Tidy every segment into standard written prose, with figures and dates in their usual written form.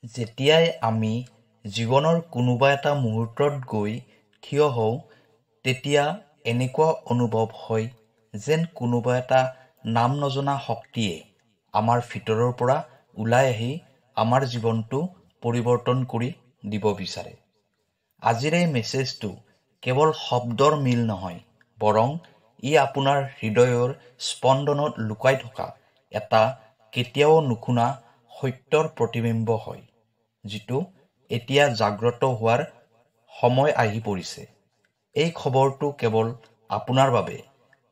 যেতিয়াই আমি জীৱনৰ কোনোবা এটা মুহূৰ্তত গৈ থিয় হওঁ, তেতিয়া এনেকুৱা অনুভৱ হয় যেন কোনোবা এটা নাম নজনা শক্তিয়ে আমাৰ ভিতৰৰ পৰা ওলাই আহি আমাৰ জীৱনটো পৰিৱৰ্তন কৰি দিব বিচাৰে। আজিৰ এই মেছেজটো কেৱল শব্দৰ মিল নহয়, বৰং ই আপোনাৰ হৃদয়ৰ স্পন্দনত লুকাই থকা এটা কেতিয়াও নুশুনা সত্যৰ প্ৰতিবিম্ব হয়, যিটো এতিয়া জাগ্ৰত হোৱাৰ সময় আহি পৰিছে। এই খবৰটো কেৱল আপোনাৰ বাবে,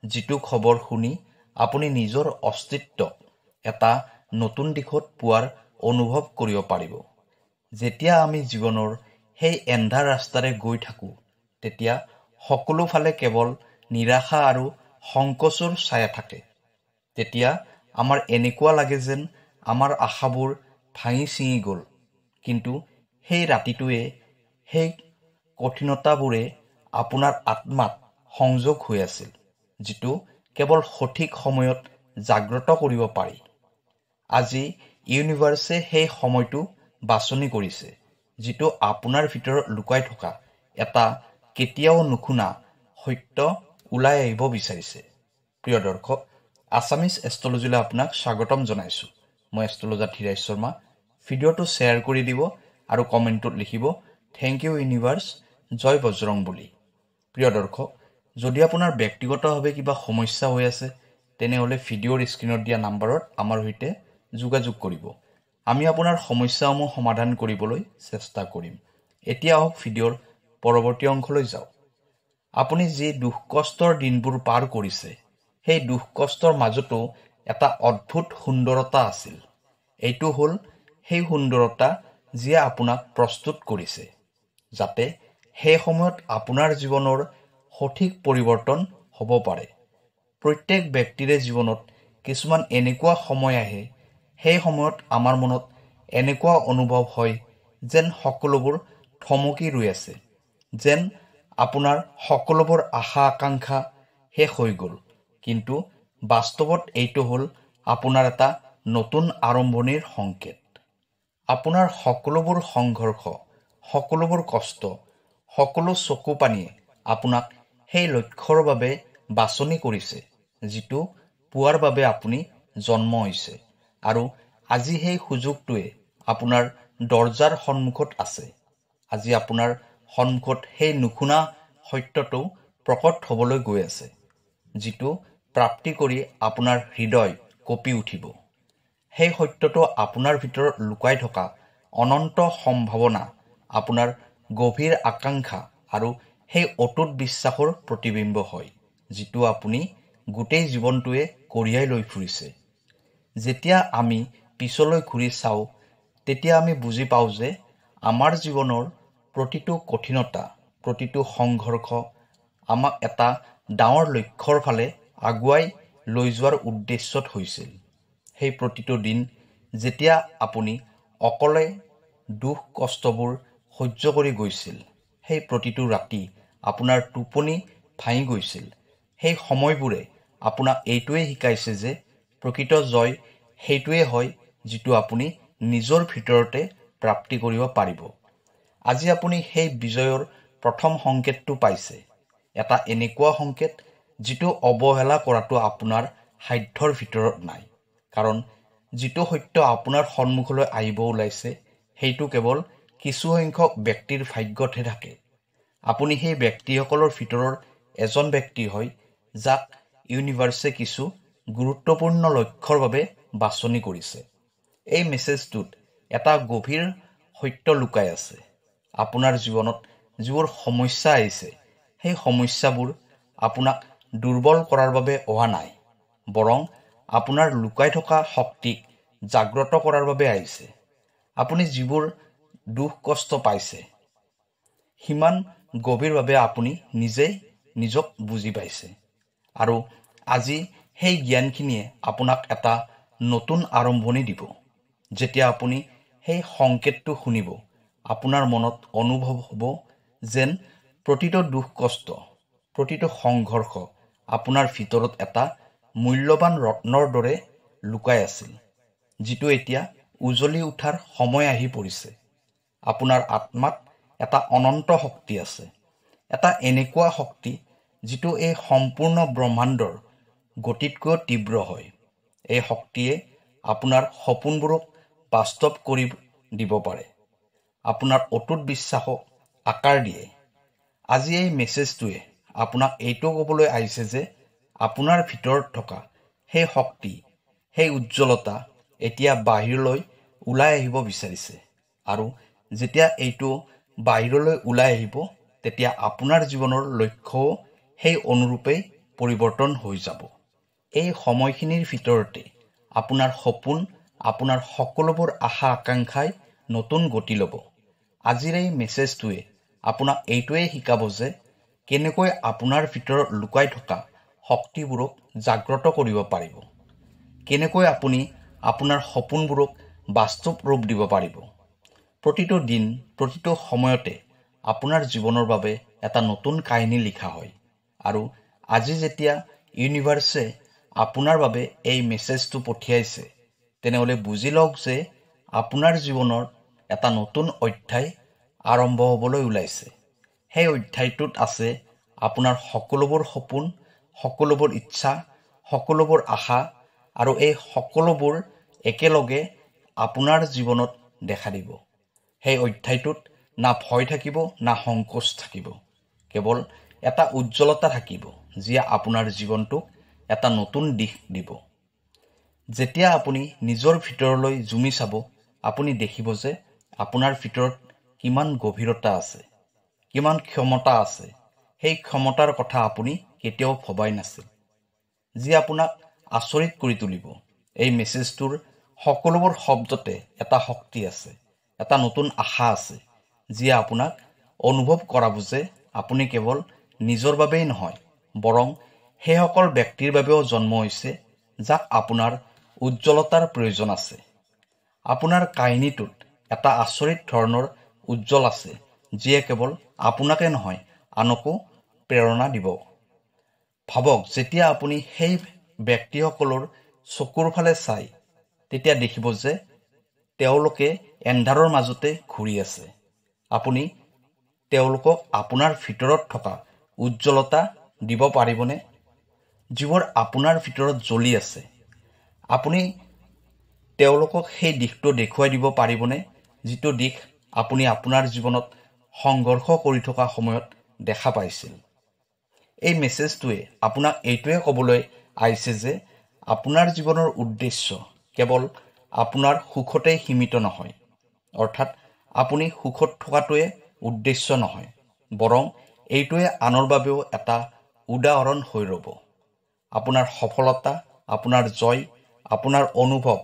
যিটো খবৰ শুনি আপুনি নিজৰ অস্তিত্বক এটা নতুন দিশত পোৱাৰ অনুভৱ কৰিব পাৰিব। যেতিয়া আমি জীৱনৰ সেই এন্ধাৰ ৰাস্তাৰে গৈ থাকোঁ, তেতিয়া সকলো ফালে কেৱল নিৰাশা আৰু সংকোচৰ ছায়া থাকে। তেতিয়া আমাৰ এনেকুৱা লাগে যেন আমাৰ আশাবোৰ ভাঙি ছিঙি গ'ল। কিন্তু সেই ৰাতিটোৱে, সেই কঠিনতাবোৰে আপোনাৰ আত্মাত সংযোগ হৈ আছিল, যিটো কেৱল সঠিক সময়ত জাগ্ৰত কৰিব পাৰি। আজি ইউনিভাৰ্ছে সেই সময়টো বাছনি কৰিছে, যিটো আপোনাৰ ভিতৰত লুকাই থকা এটা কেতিয়াও নুশুনা সত্য ওলাই আহিব বিচাৰিছে। প্ৰিয় দৰ্শক, আছামিজ এষ্ট্ৰলজীলৈ আপোনাক স্বাগতম জনাইছোঁ। মই এষ্ট্ৰলজাৰ ধীৰাজ শৰ্মা। ভিডিঅ'টো শ্বেয়াৰ কৰি দিব আৰু কমেণ্টত লিখিব থেংক ইউ ইউনিভাৰ্ছ, জয় বজৰংবলী। প্ৰিয় দৰ্শক, যদি আপোনাৰ ব্যক্তিগতভাৱে কিবা সমস্যা হৈ আছে, তেনেহ'লে ভিডিঅ'ৰ স্ক্ৰীণত দিয়া নাম্বাৰত আমাৰ সৈতে যোগাযোগ কৰিব। আমি আপোনাৰ সমস্যাসমূহ সমাধান কৰিবলৈ চেষ্টা কৰিম। এতিয়া আহক ভিডিঅ'ৰ পৰৱৰ্তী অংশলৈ যাওঁ। আপুনি যি দুখ কষ্টৰ দিনবোৰ পাৰ কৰিছে, সেই দুখ কষ্টৰ মাজতো এটা অদ্ভুত সুন্দৰতা আছিল। এইটো হ'ল সেই সুন্দৰতা যিয়ে আপোনাক প্ৰস্তুত কৰিছে, যাতে সেই সময়ত আপোনাৰ জীৱনৰ সঠিক পৰিৱৰ্তন হ'ব পাৰে। প্ৰত্যেক ব্যক্তিৰে জীৱনত কিছুমান এনেকুৱা সময় আহে, সেই সময়ত আমাৰ মনত এনেকুৱা অনুভৱ হয় যেন সকলোবোৰ থমকি ৰৈ আছে, যেন আপোনাৰ সকলোবোৰ আশা আকাংক্ষা শেষ হৈ গ'ল। কিন্তু বাস্তৱত এইটো হ'ল আপোনাৰ এটা নতুন আৰম্ভণিৰ সংকেত। আপোনাৰ সকলোবোৰ সংঘৰ্ষ, সকলোবোৰ কষ্ট, সকলো চকু পানীয়ে আপোনাক সেই লক্ষ্যৰ বাবে বাছনি কৰিছে, যিটো পোৱাৰ বাবে আপুনি জন্ম হৈছে। আৰু আজি সেই সুযোগটোৱে আপোনাৰ দৰজাৰ সন্মুখত আছে। আজি আপোনাৰ সন্মুখত সেই নুশুনা সত্যটো প্ৰকট হ'বলৈ গৈ আছে, যিটো প্ৰাপ্তি কৰি আপোনাৰ হৃদয় কঁপি উঠিব। সেই সত্যটো আপোনাৰ ভিতৰত লুকাই থকা অনন্ত সম্ভাৱনা, আপোনাৰ গভীৰ আকাংক্ষা আৰু সেই অটুট বিশ্বাসৰ প্ৰতিবিম্ব হয়, যিটো আপুনি গোটেই জীৱনটোৱে কঢ়িয়াই লৈ ফুৰিছে। যেতিয়া আমি পিছলৈ ঘূৰি চাওঁ, তেতিয়া আমি বুজি পাওঁ যে আমাৰ জীৱনৰ প্ৰতিটো কঠিনতা, প্ৰতিটো সংঘৰ্ষ আমাক এটা ডাঙৰ লক্ষ্যৰ ফালে আগুৱাই লৈ যোৱাৰ উদ্দেশ্যত হৈছিল। সেই প্ৰতিটো দিন যেতিয়া আপুনি অকলে দুখ কষ্টবোৰ সহ্য কৰি গৈছিল, সেই প্ৰতিটো ৰাতি আপোনাৰ টোপনি ভাঙি গৈছিল, সেই সময়বোৰে আপোনাক এইটোৱে শিকাইছে যে প্ৰকৃত জয় সেইটোৱে হয় যিটো আপুনি নিজৰ ভিতৰতে প্ৰাপ্তি কৰিব পাৰিব। আজি আপুনি সেই বিজয়ৰ প্ৰথম সংকেতটো পাইছে, এটা এনেকুৱা সংকেত যিটো অৱহেলা কৰাটো আপোনাৰ সাধ্যৰ ভিতৰত নাই। কাৰণ যিটো সত্য আপোনাৰ সন্মুখলৈ আহিব ওলাইছে, সেইটো কেৱল কিছুসংখ্যক ব্যক্তিৰ ভাগ্যতহে থাকে। আপুনি সেই ব্যক্তিসকলৰ ভিতৰৰ এজন ব্যক্তি হয়, যাক ইউনিভাৰ্ছে কিছু গুৰুত্বপূৰ্ণ লক্ষ্যৰ বাবে বাছনি কৰিছে। এই মেছেজটোত এটা গভীৰ সত্য লুকাই আছে। আপোনাৰ জীৱনত যিবোৰ সমস্যা আহিছে, সেই সমস্যাবোৰ আপোনাক দুৰ্বল কৰাৰ বাবে অহা নাই, বৰং আপোনাৰ লুকাই থকা শক্তিক জাগ্ৰত কৰাৰ বাবে আহিছে। আপুনি যিবোৰ দুখ কষ্ট পাইছে, সিমান গভীৰভাৱে আপুনি নিজেই নিজক বুজি পাইছে। আৰু আজি সেই জ্ঞানখিনিয়ে আপোনাক এটা নতুন আৰম্ভণি দিব। যেতিয়া আপুনি সেই সংকেতটো শুনিব, আপোনাৰ মনত অনুভৱ হ'ব যেন প্ৰতিটো দুখ কষ্ট, প্ৰতিটো সংঘৰ্ষ আপোনাৰ ভিতৰত এটা মূল্যৱান ৰত্নৰ দৰে লুকাই আছিল, যিটো এতিয়া উজলি উঠাৰ সময় আহি পৰিছে। আপোনাৰ আত্মাত এটা অনন্ত শক্তি আছে, এটা এনেকুৱা শক্তি যিটো এই সম্পূৰ্ণ ব্ৰহ্মাণ্ডৰ গতিতকৈ তীব্ৰ হয়। এই শক্তিয়ে আপোনাৰ সপোনবোৰক বাস্তৱ কৰি দিব পাৰে, আপোনাৰ অটুট বিশ্বাসক আকাৰ দিয়ে। আজি এই মেছেজটোৱে আপোনাক এইটো ক'বলৈ আহিছে যে আপোনাৰ ভিতৰত থকা সেই শক্তি, সেই উজ্জ্বলতা এতিয়া বাহিৰলৈ ওলাই আহিব বিচাৰিছে। আৰু যেতিয়া এইটো বাহিৰলৈ ওলাই আহিব, তেতিয়া আপোনাৰ জীৱনৰ লক্ষ্যও সেই অনুৰূপেই পৰিৱৰ্তন হৈ যাব। এই সময়খিনিৰ ভিতৰতে আপোনাৰ সপোন, আপোনাৰ সকলোবোৰ আশা আকাংক্ষাই নতুন গতি ল'ব। আজিৰ এই মেছেজটোৱে আপোনাক এইটোৱে শিকাব যে কেনেকৈ আপোনাৰ ভিতৰত লুকাই থকা শক্তিবোৰক জাগ্ৰত কৰিব পাৰিব, কেনেকৈ আপুনি আপোনাৰ সপোনবোৰক বাস্তৱ ৰূপ দিব পাৰিব। প্ৰতিটো দিন, প্ৰতিটো সময়তে আপোনাৰ জীৱনৰ বাবে এটা নতুন কাহিনী লিখা হয়। আৰু আজি যেতিয়া ইউনিভাৰ্ছে আপোনাৰ বাবে এই মেছেজটো পঠিয়াইছে, তেনেহ'লে বুজি লওক যে আপোনাৰ জীৱনৰ এটা নতুন অধ্যায় আৰম্ভ হ'বলৈ ওলাইছে। সেই অধ্যায়টোত আছে আপোনাৰ সকলোবোৰ সপোন, সকলোবোৰ ইচ্ছা, সকলোবোৰ আশা, আৰু এই সকলোবোৰ একেলগে আপোনাৰ জীৱনত দেখা দিব। সেই অধ্যায়টোত না ভয় থাকিব, না সংকোচ থাকিব, কেৱল এটা উজ্জ্বলতা থাকিব যিয়ে আপোনাৰ জীৱনটোক এটা নতুন দিশ দিব। যেতিয়া আপুনি নিজৰ ভিতৰলৈ জুমি চাব, আপুনি দেখিব যে আপোনাৰ ভিতৰত কিমান গভীৰতা আছে, কিমান ক্ষমতা আছে। সেই ক্ষমতাৰ কথা আপুনি কেতিয়াও ভবাই নাছিল, যি আপোনাক আচৰিত কৰি তুলিব। এই মেছেজটোৰ সকলোবোৰ শব্দতে এটা শক্তি আছে, এটা নতুন আশা আছে, যিয়ে আপোনাক অনুভৱ কৰাব যে আপুনি কেৱল নিজৰ বাবেই নহয়, বৰং সেইসকল ব্যক্তিৰ বাবেও জন্ম হৈছে যাক আপোনাৰ উজ্জ্বলতাৰ প্ৰয়োজন আছে। আপোনাৰ কাহিনীটোত এটা আচৰিত ধৰণৰ উজ্জ্বল আছে, যিয়ে কেৱল আপোনাকে নহয়, আনকো প্ৰেৰণা দিব। ভাবক, যেতিয়া আপুনি সেই ব্যক্তিসকলৰ চকুৰ ফালে চাই, তেতিয়া দেখিব যে তেওঁলোকে এন্ধাৰৰ মাজতে ঘূৰি আছে। আপুনি তেওঁলোকক আপোনাৰ ভিতৰত থকা উজ্জ্বলতা দিব পাৰিবনে, যিবোৰ আপোনাৰ ভিতৰত জ্বলি আছে? আপুনি তেওঁলোকক সেই দিশটো দেখুৱাই দিব পাৰিবনে, যিটো দিশ আপুনি আপোনাৰ জীৱনত সংঘৰ্ষ কৰি থকা সময়ত দেখা পাইছিল? এই মেছেজটোৱে আপোনাক এইটোৱে ক'বলৈ আহিছে যে আপোনাৰ জীৱনৰ উদ্দেশ্য কেৱল আপোনাৰ সুখতেই সীমিত নহয়। অৰ্থাৎ আপুনি সুখত থকাটোৱে উদ্দেশ্য নহয়, বৰং এইটোৱে আনৰ বাবেও এটা উদাহৰণ হৈ ৰ'ব। আপোনাৰ সফলতা, আপোনাৰ জয়, আপোনাৰ অনুভৱ,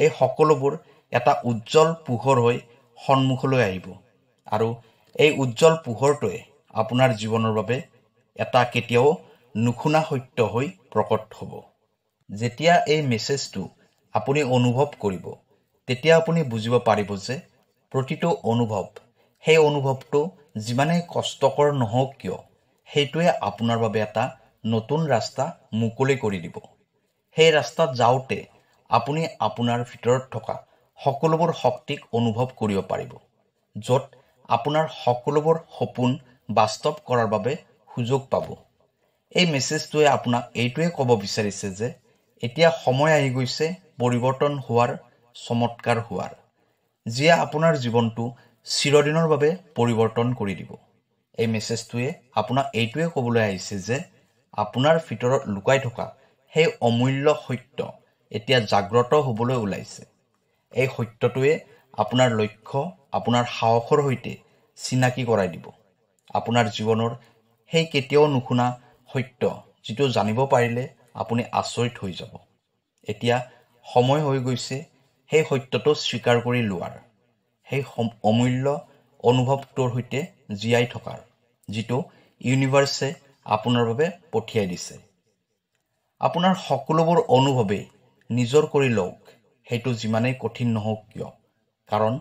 এই সকলোবোৰ এটা উজ্জ্বল পোহৰ হৈ সন্মুখলৈ আহিব। আৰু এই উজ্জ্বল পোহৰটোৱে আপোনাৰ জীৱনৰ বাবে এটা কেতিয়াও নুশুনা সত্য হৈ প্ৰকট হ'ব। যেতিয়া এই মেছেজটো আপুনি অনুভৱ কৰিব, তেতিয়া আপুনি বুজিব পাৰিব যে প্ৰতিটো অনুভৱ, সেই অনুভৱটো যিমানেই কষ্টকৰ নহওক কিয়, সেইটোৱে আপোনাৰ বাবে এটা নতুন ৰাস্তা মুকলি কৰি দিব। সেই ৰাস্তাত যাওঁতে আপুনি আপোনাৰ ভিতৰত থকা সকলোবোৰ শক্তিক অনুভৱ কৰিব পাৰিব, য'ত আপোনাৰ সকলোবোৰ সপোন বাস্তৱ কৰাৰ বাবে সুযোগ পাব। এই মেছেজটোৱে আপোনাক এইটোৱে ক'ব বিচাৰিছে যে এতিয়া সময় আহি গৈছে পৰিৱৰ্তন হোৱাৰ, চমৎকাৰ হোৱাৰ, যিয়ে আপোনাৰ জীৱনটো চিৰদিনৰ বাবে পৰিৱৰ্তন কৰি দিব। এই মেছেজটোৱে আপোনাক এইটোৱে ক'বলৈ আহিছে যে আপোনাৰ ভিতৰত লুকাই থকা সেই অমূল্য সত্য এতিয়া জাগ্ৰত হ'বলৈ ওলাইছে। এই সত্যটোৱে আপোনাৰ লক্ষ্য, আপোনাৰ সাহসৰ সৈতে চিনাকি কৰাই দিব। আপোনাৰ জীৱনৰ সেই কেতিয়াও নুশুনা সত্য, যিটো জানিব পাৰিলে আপুনি আচৰিত হৈ যাব। এতিয়া সময় হৈ গৈছে সেই সত্যটো স্বীকাৰ কৰি লোৱাৰ, সেই অমূল্য অনুভৱটোৰ সৈতে জীয়াই থকাৰ, যিটো ইউনিভাৰ্ছে আপোনাৰ বাবে পঠিয়াই দিছে। আপোনাৰ সকলোবোৰ অনুভৱেই নিজৰ কৰি লওক, সেইটো যিমানেই কঠিন নহওক কিয়, কাৰণ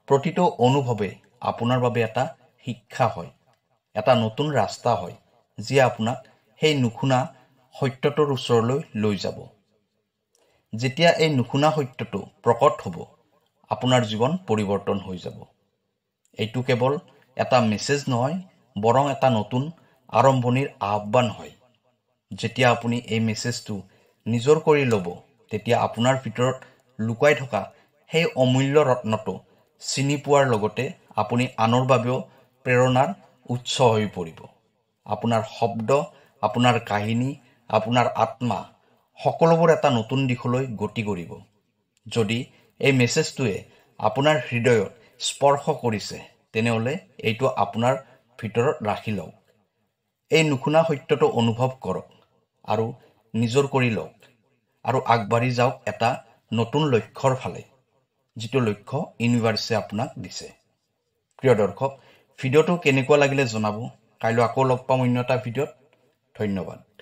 প্ৰতিটো অনুভৱে আপোনাৰ বাবে এটা শিক্ষা হয়, এটা নতুন ৰাস্তা হয়, যিয়ে আপোনাক সেই নুশুনা সত্যটোৰ ওচৰলৈ লৈ যাব। যেতিয়া এই নুশুনা সত্যটো প্ৰকট হ'ব, আপোনাৰ জীৱন পৰিৱৰ্তন হৈ যাব। এইটো কেৱল এটা মেছেজ নহয়, বৰং এটা নতুন আৰম্ভণিৰ আহ্বান হয়। যেতিয়া আপুনি এই মেছেজটো নিজৰ কৰি ল'ব, তেতিয়া আপোনাৰ ভিতৰত লুকাই থকা সেই অমূল্য ৰত্নটো চিনি পোৱাৰ লগতে আপুনি আনৰ বাবেও প্ৰেৰণাৰ উৎস হৈ পৰিব। আপোনাৰ শব্দ, আপোনাৰ কাহিনী, আপোনাৰ আত্মা সকলোবোৰ এটা নতুন দিশলৈ গতি কৰিব। যদি এই মেছেজটোৱে আপোনাৰ হৃদয়ত স্পৰ্শ কৰিছে, তেনেহ'লে এইটো আপোনাৰ ভিতৰত ৰাখি লওক। এই নুশুনা সত্যটো অনুভৱ কৰক আৰু নিজৰ কৰি লওক আৰু আগবাঢ়ি যাওক এটা নতুন লক্ষ্যৰ ফালে, যিটো লক্ষ্য ইউনিভাৰ্ছে আপোনাক দিছে। প্ৰিয় দৰ্শক, ভিডিঅ'টো কেনেকুৱা লাগিলে জনাব। কাইলৈ আকৌ লগ পাম অন্য এটা ভিডিঅ'ত। ধন্যবাদ।